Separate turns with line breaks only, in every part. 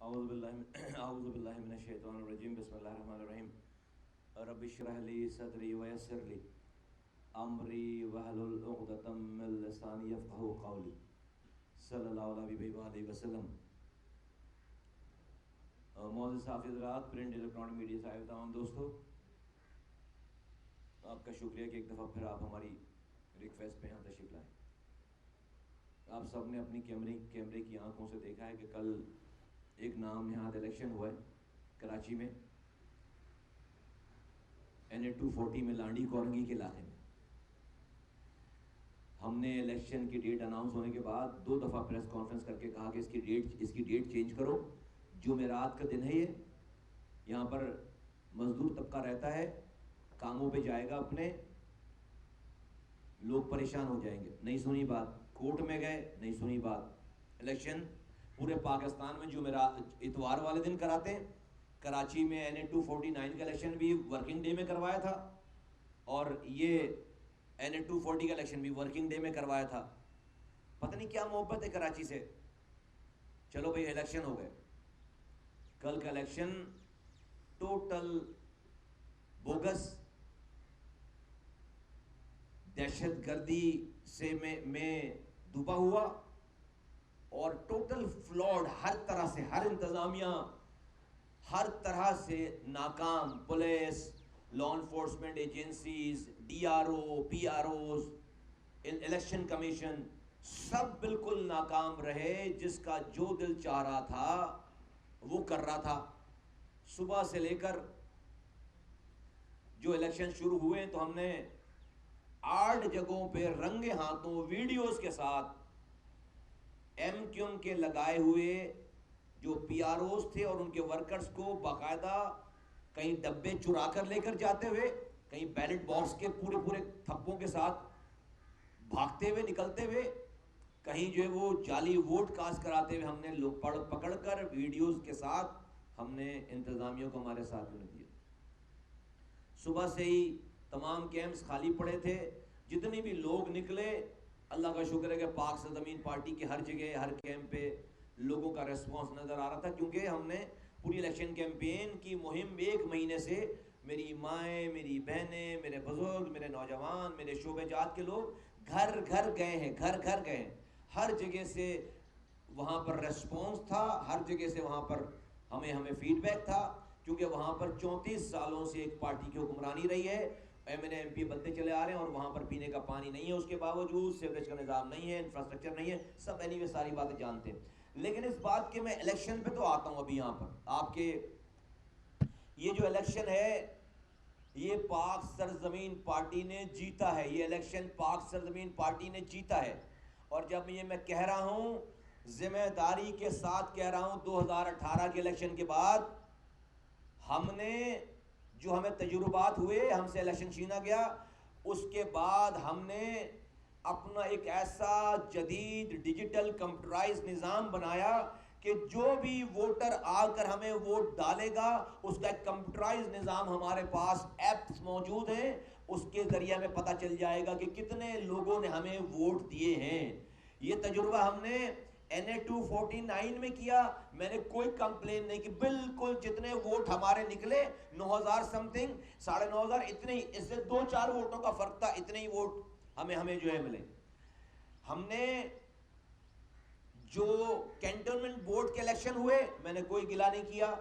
اعوذ باللہ من الشیطان الرجیم بسم اللہ الرحمن الرحیم رب اشرح لی صدری ویسر لی امری واحلل عقدۃ من لسانی یفقہوا قولی صلی اللہ علیہ وسلم. معزز صحافی حضرات، پرنٹ الیکٹرانک میڈیا سے آئے تمام دوستو، آپ کا شکریہ کہ ایک دفعہ پھر آپ ہماری ریکویسٹ پہ یہاں تشریف لائیں. آپ سب نے اپنی کیمرے کی آنکھوں سے دیکھا ہے کہ کل ایک نام نہاد الیکشن ہوا ہے کراچی میں، NA 240 میں، لانڈی کورنگی کے علاقے میں. ہم نے الیکشن کی ڈیٹ اناؤنس ہونے کے بعد 2 دفعہ پریس کانفرنس کر کے کہا کہ اس کی ڈیٹ چینج کرو. جمعرات کا دن ہے، یہ یہاں پر مزدور طبقہ رہتا ہے، کاموں پہ جائے گا اپنے، لوگ پریشان ہو جائیں گے. نہیں سنی بات، کورٹ میں گئے، نہیں سنی بات. الیکشن پورے پاکستان میں جمعرات اتوار والے دن کراتے ہیں. کراچی میں NA 249 کا الیکشن بھی ورکنگ ڈے میں کروایا تھا، اور یہ NA 240 کا الیکشن بھی ورکنگ ڈے میں کروایا تھا. پتہ نہیں کیا محبت ہے کراچی سے. چلو بھئی الیکشن ہو گئے. کل کا الیکشن ٹوٹل بوگس، دہشت گردی سے میں ڈوبا ہوا، اور ٹوٹل فلاڈ، ہر طرح سے، ہر انتظامیہ ہر طرح سے ناکام. Police, law enforcement agencies, DRO، PROز، الیکشن کمیشن، سب بالکل ناکام رہے. جس کا جو دل چاہ رہا تھا وہ کر رہا تھا. صبح سے لے کر جو الیکشن شروع ہوئے تو ہم نے 8 جگہوں پہ رنگے ہاتھوں ویڈیوز کے ساتھ MQM کے لگائے ہوئے جو PROز تھے اور ان کے ورکرز کو باقاعدہ کہیں ڈبے چرا کر لے کر جاتے ہوئے، کہیں بیلٹ باکس کے پورے تھپوں کے ساتھ بھاگتے ہوئے نکلتے ہوئے، کہیں جو ہے وہ جعلی ووٹ کاسٹ کراتے ہوئے، ہم نے لوگ پکڑ کر ویڈیوز کے ساتھ ہم نے انتظامیوں کو ہمارے ساتھ دیا. صبح سے ہی تمام کیمپس خالی پڑے تھے. جتنے بھی لوگ نکلے، اللہ کا شکر ہے کہ پاک سرزمین پارٹی کے ہر جگہ، ہر کیمپ پہ لوگوں کا ریسپانس نظر آ رہا تھا، کیونکہ ہم نے پوری الیکشن کیمپین کی مہم 1 مہینے سے، میری مائیں، میری بہنیں، میرے بزرگ، میرے نوجوان، میرے شعبے جات کے لوگ گھر گھر گئے ہیں، گھر گھر گئے ہیں. ہر جگہ سے وہاں پر ریسپانس تھا، ہر جگہ سے وہاں پر ہمیں فیڈ بیک تھا، کیونکہ وہاں پر 34 سالوں سے ایک پارٹی کی حکمرانی رہی ہے. MNA MP بنتے چلے آ رہے ہیں، اور وہاں پر پینے کا پانی نہیں ہے، اس کے باوجود سیوریج کا نظام نہیں ہے، انفراسٹرکچر نہیں ہے. سب اینی ساری باتیں جانتے ہیں. لیکن اس بات کے میں الیکشن پہ تو آتا ہوں. ابھی یہاں پر آپ کے یہ جو الیکشن ہے، یہ پاک سرزمین پارٹی نے جیتا ہے. یہ الیکشن پاک سرزمین پارٹی نے جیتا ہے. اور جب یہ میں کہہ رہا ہوں، ذمہ داری کے ساتھ کہہ رہا ہوں. 2018 کے الیکشن کے بعد ہم نے جو ہمیں تجربات ہوئے، ہم سے الیکشن چھینا گیا، اس کے بعد ہم نے اپنا ایک ایسا جدید ڈیجیٹل کمپیوٹرائز نظام بنایا کہ جو بھی ووٹر آ کر ہمیں ووٹ ڈالے گا، اس کا ایک کمپیوٹرائز نظام ہمارے پاس ایپس موجود ہیں. اس کے ذریعے ہمیں پتہ چل جائے گا کہ کتنے لوگوں نے ہمیں ووٹ دیے ہیں. یہ تجربہ ہم نے NA 249 میں کیا. میں نے کوئی کمپلین نہیں کی. بالکل جتنے ووٹ ہمارے نکلے، 9000 سم تھنگ، 9500، اتنے ہی، اس سے 2-4 ووٹوں کا فرق تھا، اتنے ہی ووٹ ہمیں جو ہے ملے. ہم نے جو کینٹونمنٹ بورڈ کے الیکشن ہوئے، میں نے کوئی گلہ نہیں کیا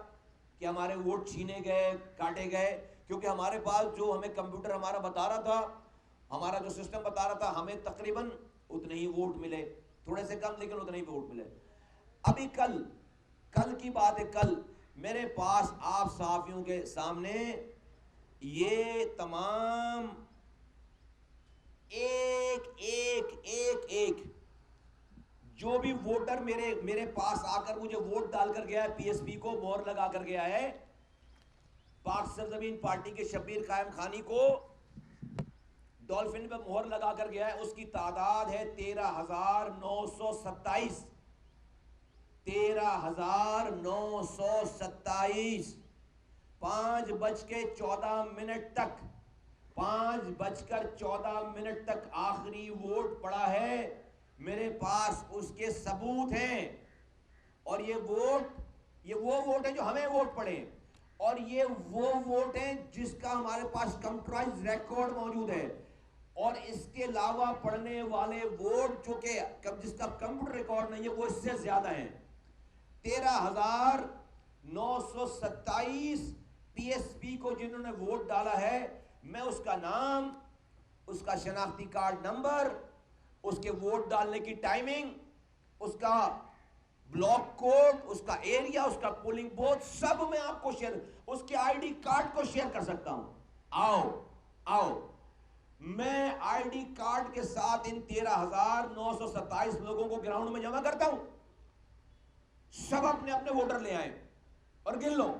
کہ ہمارے ووٹ چھینے گئے، کاٹے گئے، کیونکہ ہمارے پاس جو ہمیں کمپیوٹر ہمارا بتا رہا تھا، ہمارا جو سسٹم بتا رہا تھا، ہمیں تقریباً اتنے ہی ووٹ ملے. تھوڑے سے کم، لیکن اتنے ہی ووٹ ملے. ابھی کل کی بات ہے. کل میرے پاس آپ صحافیوں کے سامنے یہ تمام ایک جو بھی ووٹر میرے پاس آ کر مجھے ووٹ ڈال کر گیا ہے، PSP کو مہر لگا کر گیا ہے، پاک سرزمین پارٹی کے شبیر قائم خانی کو ڈولفن پہ مہر لگا کر گیا ہے، اس کی تعداد ہے 13,927. 13,927. 5:14 تک 5:14 تک آخری ووٹ پڑا ہے. میرے پاس اس کے ثبوت ہیں. اور یہ یہ وہ ووٹ ہیں جو ہمیں ووٹ پڑے ہیں، اور یہ وہ ووٹ ہیں جس کا ہمارے پاس کمپیوٹرائز ریکارڈ موجود ہے، اور اس کے علاوہ پڑھنے والے ووٹ جو کہ جس کا کمپیوٹر ریکارڈ نہیں ہے وہ اس سے زیادہ ہیں۔ 13,927 پی ایس پی کو جنہوں نے ووٹ ڈالا ہے، میں اس کا نام، اس کا شناختی کارڈ نمبر، اس کے ووٹ ڈالنے کی ٹائمنگ، اس کا بلاک کوڈ، اس کا ایریا، اس کا پولنگ بوتھ، سب میں آپ کو شیئر، اس کے آئی ڈی کارڈ کو شیئر کر سکتا ہوں۔ آؤ میں آئی ڈی کارڈ کے ساتھ ان 13,927 لوگوں کو گراؤنڈ میں جمع کرتا ہوں، سب اپنے اپنے ووٹر لے آئیں اور گن لو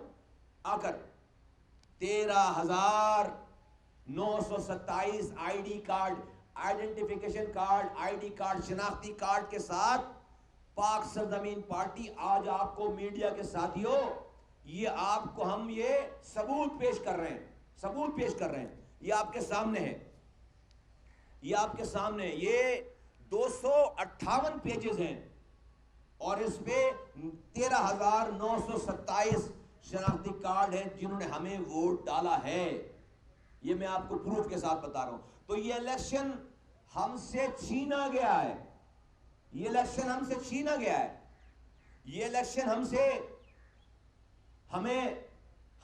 آ کر 13,927 I D card, identification card, I D card, شناختی کارڈ کے ساتھ پاک سرزمین پارٹی آج آپ کو میڈیا کے ساتھیوں یہ آپ کو ہم یہ ثبوت پیش کر رہے ہیں، یہ آپ کے سامنے ہے، یہ 258 پیجز ہیں اور اس پہ 13,927 شناختی کارڈ ہیں جنہوں نے ہمیں ووٹ ڈالا ہے۔ یہ میں آپ کو پروف کے ساتھ بتا رہا ہوں۔ تو یہ الیکشن ہم سے چھینا گیا ہے، یہ الیکشن ہمیں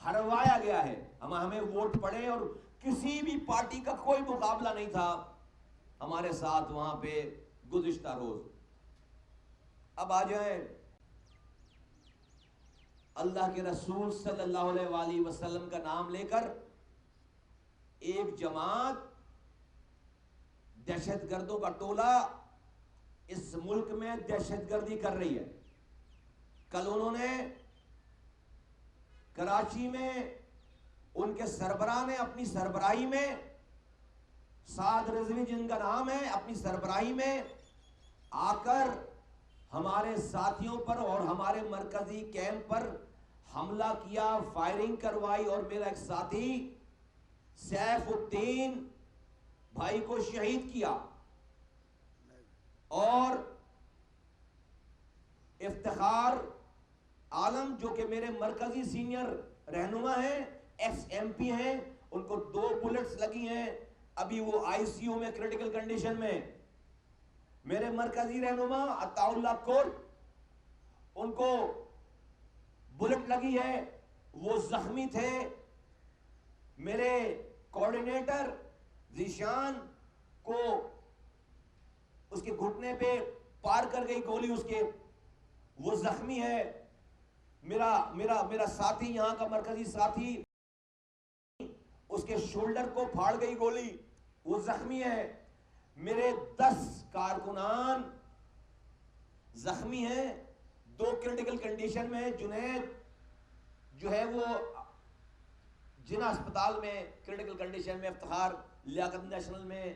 ہروایا گیا ہے، ہمیں ووٹ پڑے اور کسی بھی پارٹی کا کوئی مقابلہ نہیں تھا ہمارے ساتھ وہاں پہ گزشتہ روز۔ اب آ جائیں اللہ کے رسول صلی اللہ علیہ وآلہ وسلم کا نام لے کر ایک جماعت، دہشت گردوں کا ٹولہ اس ملک میں دہشت گردی کر رہی ہے۔ کل انہوں نے کراچی میں ان کے سربراہ نے اپنی سربراہی میں، سعد رضوی جن کا نام ہے، اپنی سربراہی میں آ کر ہمارے ساتھیوں پر اور ہمارے مرکزی کیمپ پر حملہ کیا، فائرنگ کروائی، اور میرا ایک ساتھی سیف الدین بھائی کو شہید کیا، اور افتخار عالم جو کہ میرے مرکزی سینئر رہنما ہیں، ایکس ایم پی ہیں، ان کو 2 بلٹس لگی ہیں، ابھی وہ آئی سی یو میں کریٹیکل کنڈیشن میں۔ میرے مرکزی رہنما عطا اللہ کور، ان کو بلٹ لگی ہے، وہ زخمی تھے۔ میرے کوارڈینیٹر ذیشان کو اس کے گھٹنے پہ پار کر گئی گولی اس کے، وہ زخمی ہے۔ میرا ساتھی یہاں کا مرکزی ساتھی، اس کے شولڈر کو پھاڑ گئی گولی، وہ زخمی ہے۔ میرے 10 کارکنان زخمی ہیں، 2 کریٹیکل کنڈیشن میں۔ جنید جو ہے وہ جناح اسپتال میں کریٹیکل کنڈیشن میں، افتخار لیاقت نیشنل میں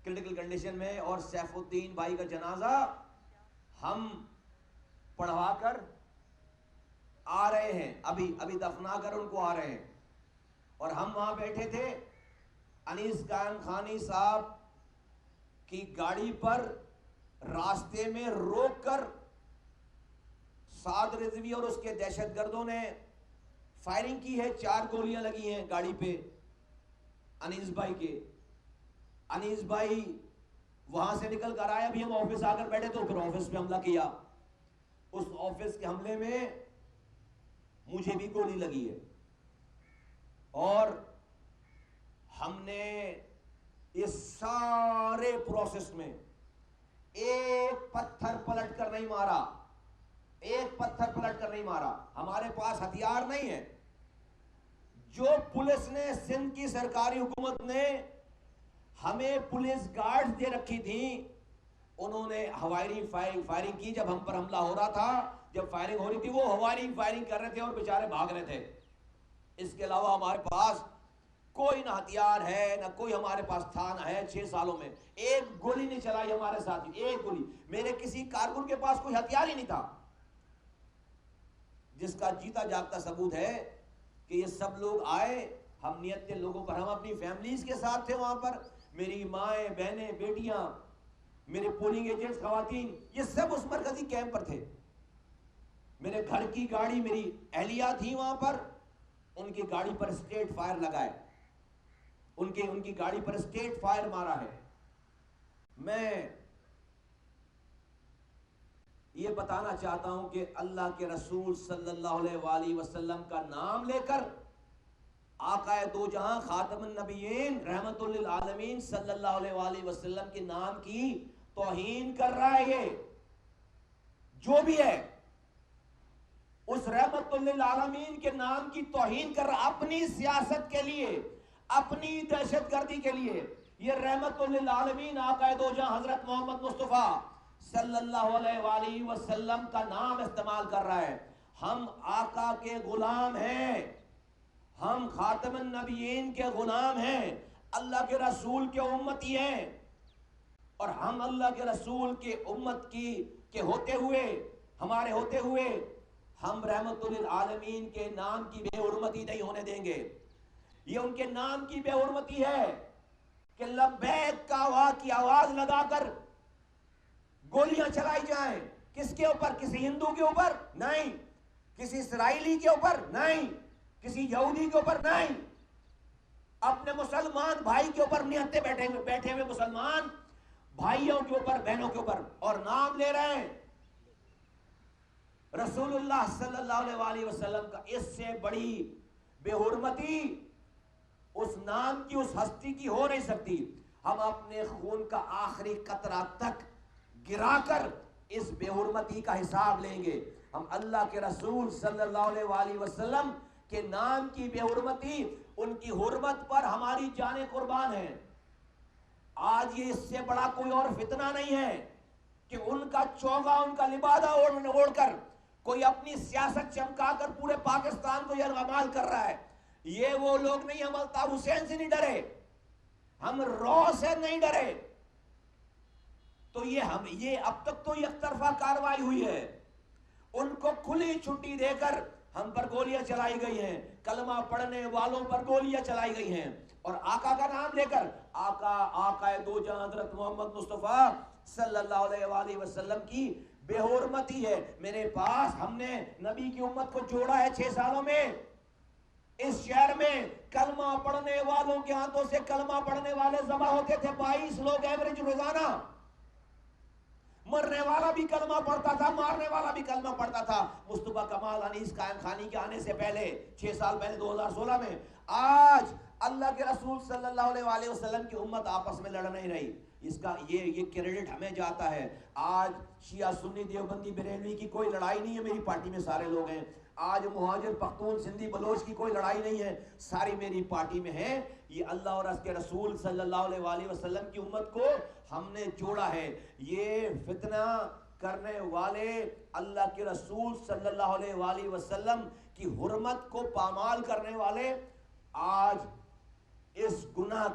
کریٹیکل کنڈیشن میں، اور سیف الدین بھائی کا جنازہ ہم پڑھوا کر آ رہے ہیں، ابھی دفنا کر ان کو آ رہے ہیں۔ اور ہم وہاں بیٹھے تھے، انیس قائم خانی صاحب کی گاڑی پر راستے میں روک کر سعد رضوی اور اس کے دہشت گردوں نے فائرنگ کی ہے، 4 گولیاں لگی ہیں گاڑی پہ انیس بھائی کے۔ انیس بھائی وہاں سے نکل کر آیا، بھی ہم آفس آ کر بیٹھے تو پھر آفس پہ حملہ کیا۔ اس آفس کے حملے میں مجھے بھی گولی لگی ہے، اور ہم نے اس سارے پروسیس میں ایک پتھر پلٹ کر نہیں مارا، ہمارے پاس ہتھیار نہیں ہے۔ جو پولیس نے، سندھ کی سرکاری حکومت نے ہمیں پولیس گارڈ دے رکھی تھی، انہوں نے ہوائی فائرنگ کی جب ہم پر حملہ ہو رہا تھا، جب فائرنگ ہو رہی تھی وہ ہوائی فائرنگ کر رہے تھے اور بیچارے بھاگ رہے تھے۔ اس کے علاوہ ہمارے پاس کوئی نہ ہتھیار ہے، نہ کوئی ہمارے پاس تھا، نہ ہے۔ 6 سالوں میں ایک گولی نہیں چلائی ہمارے ساتھ، ایک گولی۔ میرے کسی کارکن کے پاس کوئی ہتھیار ہی نہیں تھا، جس کا جیتا جاگتا ثبوت ہے کہ یہ سب لوگ آئے، ہم نیت کے لوگوں پر، ہم اپنی فیملیز کے ساتھ تھے وہاں پر، میری مائیں، بہنیں، بیٹیاں، میرے پولنگ ایجنٹس، خواتین، یہ سب اس مرکزی کیمپ پر تھے۔ میرے گھر کی گاڑی، میری اہلیہ تھی وہاں پر، ان کی گاڑی پر اسٹریٹ فائر لگائے، ان کی گاڑی پر اسٹریٹ فائر مارا ہے۔ میں یہ بتانا چاہتا ہوں کہ اللہ کے رسول صلی اللہ علیہ وآلہ وسلم کا نام لے کر آقا دو جہاں خاتم النبیین رحمت للعالمین صلی اللہ علیہ وآلہ وسلم کے نام کی توہین کر رہا ہے۔ یہ جو بھی ہے اس رحمت للعالمین کے نام کی توہین کر رہا، اپنی سیاست کے لیے، اپنی دہشت گردی کے لیے۔ یہ رحمت للعالمین آقا دو جہاں حضرت محمد مصطفیٰ صلی اللہ علیہ وآلہ وسلم کا نام استعمال کر رہا ہے۔ ہم آقا کے غلام ہیں، ہم خاتم النبیین کے غلام ہیں، اللہ کے رسول کے امتی ہیں، اور ہم اللہ کے رسول کے امت کے ہوتے ہوئے، ہمارے ہوتے ہوئے ہم رحمت للعالمین کے نام کی بے حرمتی نہیں ہونے دیں گے۔ یہ ان کے نام کی بے حرمتی ہے کہ لبیک کی آواز لگا کر گولیاں چلائی جائیں۔ کس کے اوپر؟ کسی ہندو کے اوپر نہیں، کسی اسرائیلی کے اوپر نہیں، کسی یہودی کے اوپر نہیں، اپنے مسلمان بھائی کے اوپر نہتے بیٹھے ہوئے مسلمان بھائیوں کے اوپر، بہنوں کے اوپر، اور نام لے رہے ہیں رسول اللہ صلی اللہ علیہ وآلہ وسلم کا۔ اس سے بڑی بے حرمتی اس نام کی، اس ہستی کی ہو نہیں سکتی۔ ہم اپنے خون کا آخری قطرہ تک گرا کر اس بے حرمتی کا حساب لیں گے۔ ہم اللہ کے رسول صلی اللہ علیہ وآلہ وسلم کے نام کی بے حرمتی، ان کی حرمت پر ہماری جانیں قربان ہیں۔ آج یہ اس سے بڑا کوئی اور فتنہ نہیں ہے کہ ان کا چوگا، ان کا لبادہ اوڑھ کر کوئی اپنی سیاست چمکا کر پورے پاکستان کو یرغمال کر رہا ہے۔ یہ وہ لوگ نہیں، ہم الطاف حسین سے نہیں ڈرے، ہم رو سے نہیں ڈرے۔ تو یہ اب تک تو یک طرفہ کاروائی ہوئی ہے، ان کو کھلی چھٹی دے کر ہم پر گولیاں چلائی گئی ہیں، کلمہ پڑھنے والوں پر گولیاں چلائی گئی ہیں، اور آقا کا نام لے کر آقا دو جہاں حضرت محمد مصطفیٰ صلی اللہ علیہ وآلہ وسلم کی بے حرمتی ہے۔ میرے پاس ہم نے نبی کی امت کو جوڑا ہے 6 سالوں میں۔ اس شہر میں کلمہ پڑھنے والوں کے ہاتھوں سے کلمہ پڑھنے والے ذبح ہوتے تھے 22 لوگ ایوریج روزانہ۔ مرنے والا بھی کلمہ پڑھتا تھا، مارنے والا بھی کلمہ پڑھتا تھا۔ مصطفیٰ کمال انیس قائم خانی کے آنے سے پہلے 6 سال پہلے 2016 میں، آج اللہ کے رسول صلی اللہ علیہ وآلہ وسلم کی امت آپس میں لڑ نہیں رہی۔ اس کا یہ کریڈٹ ہمیں جاتا ہے۔ آج شیعہ سنی دیوبندی بریلوی کی کوئی لڑائی نہیں ہے، میری پارٹی میں سارے لوگ ہیں۔ آج مہاجر پختون سندھی بلوچ کی کوئی لڑائی نہیں ہے، ساری میری پارٹی میں ہے۔ یہ اللہ اور اس کے رسول صلی اللہ علیہ وآلہ وسلم کی امت کو ہم نے جوڑا ہے۔ یہ فتنہ کرنے والے اللہ کے رسول صلی اللہ علیہ وآلہ وسلم کی حرمت کو پامال کرنے والے آج اس گناہ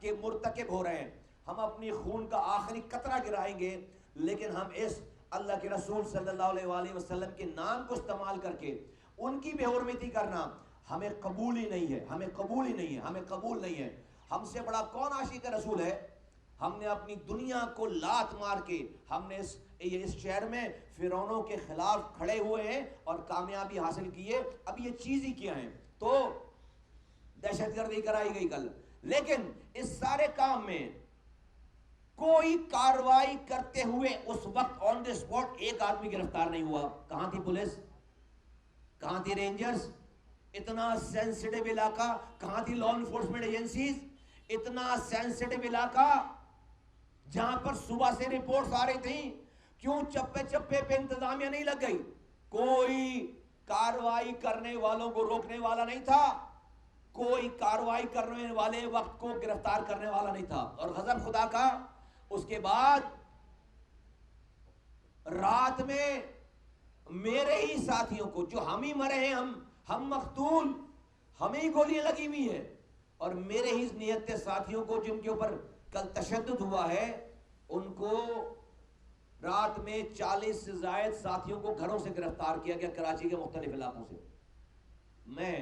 کے مرتکب ہو رہے ہیں۔ ہم اپنی خون کا آخری قطرہ گرائیں گے، لیکن ہم اس اللہ کے رسول صلی اللہ علیہ وآلہ وسلم کے نام کو استعمال کر کے ان کی بے حرمتی کرنا ہمیں قبول ہی نہیں ہے، ہمیں قبول ہی نہیں ہے، ہمیں قبول نہیں ہے۔ ہم سے بڑا کون عاشق رسول ہے؟ ہم نے اپنی دنیا کو لات مار کے ہم نے اس شہر میں فرعونوں کے خلاف کھڑے ہوئے ہیں اور کامیابی حاصل کی ہے۔ اب یہ چیز ہی کیا ہیں؟ تو دہشت گردی کرائی گئی کل، لیکن اس سارے کام میں کوئی کاروائی کرتے ہوئے اس وقت آن دی اسپاٹ ایک آدمی گرفتار نہیں ہوا۔ کہاں تھی پولیس؟ کہاں تھی رینجرز؟ اتنا سینسٹیو علاقہ کہاں تھی لا انفورسمنٹ ایجنسیز؟ اتنا سینسٹیو علاقہ جہاں پر صبح سے رپورٹس آ رہی تھیں، کیوں چپے چپے پہ انتظامیہ نہیں لگ گئی؟ کوئی کاروائی کرنے والوں کو روکنے والا نہیں تھا، کوئی کاروائی کرنے والے وقت کو گرفتار کرنے والا نہیں تھا۔ اور غضب خدا کا، اس کے بعد رات میں میرے ہی ساتھیوں کو، جو ہم ہی مرے ہیں، ہم مقتول، ہمیں ہی گولیاں لگی ہوئی ہیں، اور میرے ہی نیت ساتھیوں کو جن کے اوپر کل تشدد ہوا ہے، ان کو رات میں 40 سے زائد ساتھیوں کو گھروں سے گرفتار کیا گیا، کراچی کے مختلف علاقوں سے۔ میں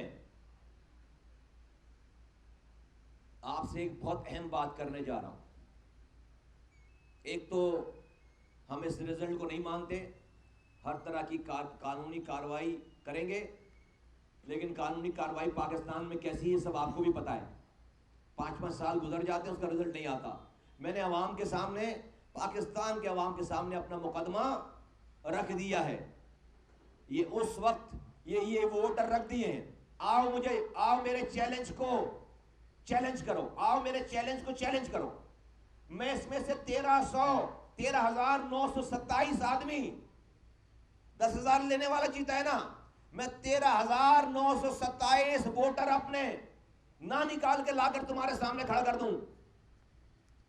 آپ سے ایک بہت اہم بات کرنے جا رہا ہوں۔ ایک تو ہم اس رزلٹ کو نہیں مانتے، ہر طرح کی قانونی کارروائی کریں گے، لیکن قانونی کارروائی پاکستان میں کیسی ہے سب آپ کو بھی پتہ ہے. 5 سال گزر جاتے ہیں، اس کا رزلٹ نہیں آتا. میں نے عوام کے سامنے، پاکستان کے عوام کے سامنے اپنا مقدمہ رکھ دیا ہے. یہ اس وقت یہ ووٹر رکھ دیے ہیں. آؤ میرے چیلنج کو چیلنج کرو، آؤ میرے چیلنج کو چیلنج کرو. میں اس میں سے 13,927 آدمی، 10,000 لینے والا جیتا ہے نا، میں 13,927 ووٹر اپنے نہ نکال کے لا کر تمہارے سامنے کھڑا کر دوں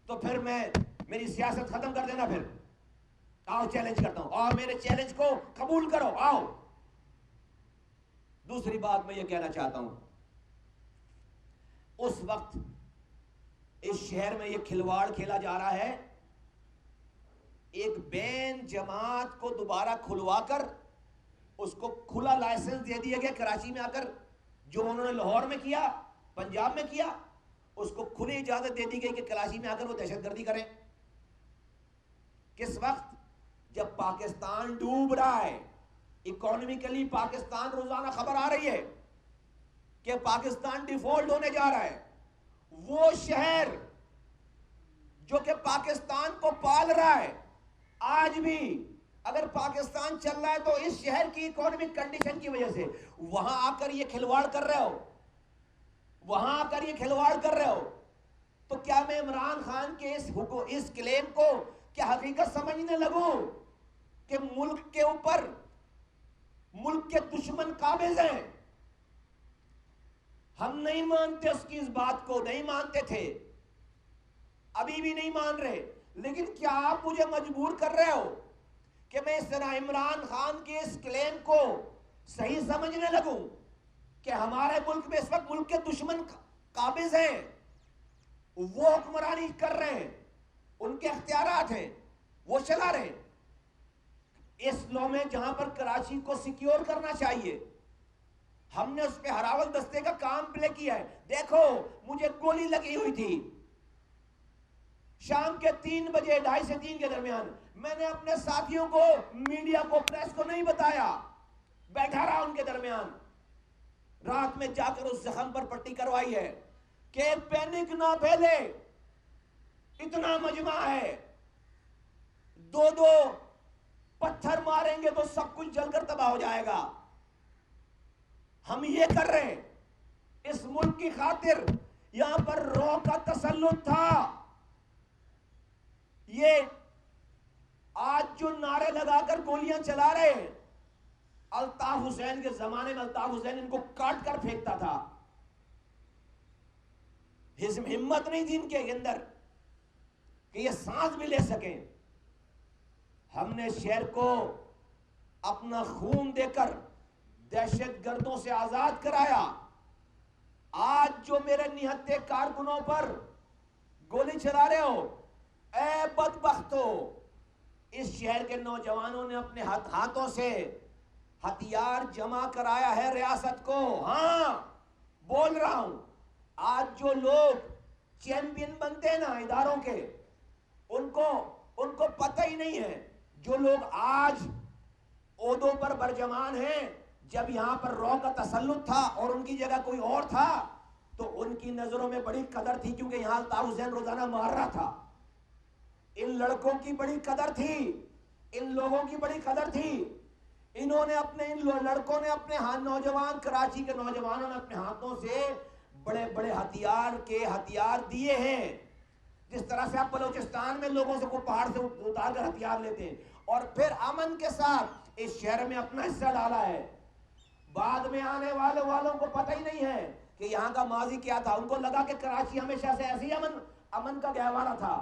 تو پھر میری سیاست ختم کر دینا. پھر آؤ چیلنج کرتا ہوں، آؤ میرے چیلنج کو قبول کرو، آؤ. دوسری بات میں یہ کہنا چاہتا ہوں، اس وقت اس شہر میں یہ کھلواڑ کھیلا جا رہا ہے. ایک بین جماعت کو دوبارہ کھلوا کر اس کو کھلا لائسنس دے دیا گیا کراچی میں آ کر، جو انہوں نے لاہور میں کیا، پنجاب میں کیا، اس کو کھلی اجازت دے دی گئی کہ کراچی میں آ کر وہ دہشت گردی کریں. کس وقت؟ جب پاکستان ڈوب رہا ہے اکانومیکلی. پاکستان روزانہ خبر آ رہی ہے کہ پاکستان ڈیفالٹ ہونے جا رہا ہے. وہ شہر جو کہ پاکستان کو پال رہا ہے، آج بھی اگر پاکستان چل رہا ہے تو اس شہر کی اکانومک کنڈیشن کی وجہ سے. وہاں آ کر یہ کھلواڑ کر رہے ہو، وہاں آ کر یہ کھلواڑ کر رہے ہو، تو کیا میں عمران خان کے اس کلیم کو کیا حقیقت سمجھنے لگوں کہ ملک کے اوپر ملک کے دشمن قابض ہیں؟ ہم نہیں مانتے اس کی، اس بات کو نہیں مانتے تھے، ابھی بھی نہیں مان رہے. لیکن کیا آپ مجھے مجبور کر رہے ہو کہ میں اس طرح عمران خان کے اس کلیم کو صحیح سمجھنے لگوں کہ ہمارے ملک میں اس وقت ملک کے دشمن قابض ہیں، وہ حکمرانی کر رہے ہیں، ان کے اختیارات ہیں، وہ چلا رہے ہیں. اس لو میں جہاں پر کراچی کو سیکیور کرنا چاہیے، ہم نے اس پہ ہراول دستے کا کام پلے کیا ہے. دیکھو مجھے گولی لگی ہوئی تھی شام کے 3 بجے، 2:30 سے 3 کے درمیان. میں نے اپنے ساتھیوں کو، میڈیا کو، پریس کو نہیں بتایا، بیٹھا رہا ان کے درمیان. رات میں جا کر اس زخم پر پٹی کروائی ہے کہ پینک نہ پھیلے، اتنا مجمع ہے، 2 پتھر ماریں گے تو سب کچھ جل کر تباہ ہو جائے گا. ہم یہ کر رہے ہیں اس ملک کی خاطر. یہاں پر رو کا تسلط تھا. یہ آج جو نعرے لگا کر گولیاں چلا رہے ہیں، الطاف حسین کے زمانے میں الطاف حسین ان کو کاٹ کر پھینکتا تھا. ہمت نہیں تھی ان کے اندر کہ یہ سانس بھی لے سکیں. ہم نے شہر کو اپنا خون دے کر دہشت گردوں سے آزاد کرایا. آج جو میرے نہتے کارکنوں پر گولی چلا رہے ہو، اے بدبختو، اس شہر کے نوجوانوں نے اپنے ہاتھوں سے ہتھیار جمع کرایا ہے ریاست کو. ہاں بول رہا ہوں، آج جو لوگ چیمپئن بنتے ہیں نا اداروں کے، ان کو پتہ ہی نہیں ہے. جو لوگ آج عہدوں پر برجمان ہیں، جب یہاں پر رو کا تسلط تھا اور ان کی جگہ کوئی اور تھا تو ان کی نظروں میں بڑی قدر تھی، کیونکہ یہاں الطاف حسین روزانہ مار رہا تھا. ان لڑکوں کی بڑی قدر تھی، ان لوگوں کی بڑی قدر تھی. ان لڑکوں نے اپنے نوجوان، کراچی کے نوجوانوں نے اپنے ہاتھوں سے بڑے بڑے ہتھیار دیے ہیں. جس طرح سے آپ بلوچستان میں لوگوں سے کوئی پہاڑ سے اتار کر ہتھیار لیتے ہیں اور پھر امن کے ساتھ اس شہر میں اپنا حصہ ڈالا ہے. بعد میں آنے والوں کو پتہ ہی نہیں ہے کہ یہاں کا ماضی کیا تھا. ان کو لگا کہ کراچی ہمیشہ سے ایسی امن کا گہوارہ تھا.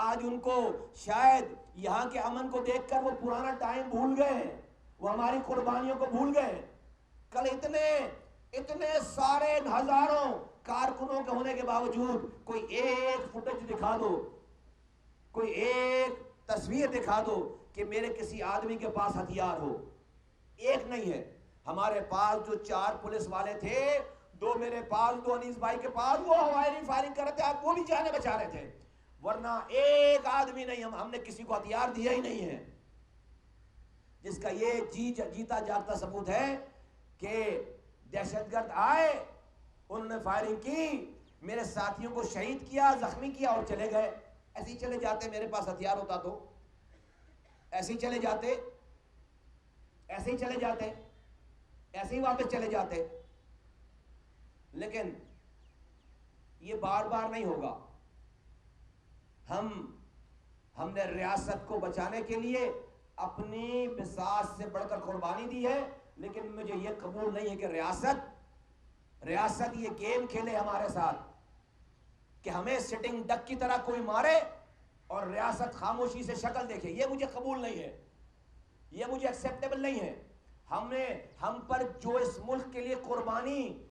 آج ان کو شاید یہاں کے امن کو دیکھ کر وہ پرانا ٹائم بھول گئے ہیں، وہ ہماری قربانیوں کو بھول گئے. کل اتنے سارے ہزاروں کارکنوں کے ہونے کے باوجود کوئی ایک فوٹیج دکھا دو، کوئی ایک تصویر دکھا دو کہ میرے کسی آدمی کے پاس ہتھیار ہو. ایک نہیں ہے. ہمارے پاس جو 4 پولیس والے تھے، 2 میرے پاس، 2 انیس بھائی کے پاس، وہ ہوائی فائرنگ کر رہے تھے، آپ وہ بھی جانے بچا رہے تھے. ورنہ ایک آدمی نہیں، ہم نے کسی کو ہتھیار دیا ہی نہیں ہے. جس کا یہ جیتا جاگتا ثبوت ہے کہ دہشت گرد آئے، انہوں نے فائرنگ کی، میرے ساتھیوں کو شہید کیا، زخمی کیا اور چلے گئے. ایسے ہی چلے جاتے، میرے پاس ہتھیار ہوتا تو ایسے ہی چلے جاتے، ایسے ہی چلے جاتے، ایسے ہی واپس چلے جاتے. لیکن یہ بار بار نہیں ہوگا. ہم نے ریاست کو بچانے کے لیے اپنی بساط سے بڑھ کر قربانی دی ہے، لیکن مجھے یہ قبول نہیں ہے کہ ریاست یہ گیم کھیلے ہمارے ساتھ کہ ہمیں سٹنگ ڈک کی طرح کوئی مارے اور ریاست خاموشی سے شکل دیکھے. یہ مجھے قبول نہیں ہے، یہ مجھے ایکسیپٹیبل نہیں ہے. ہم پر جو اس ملک کے لیے قربانی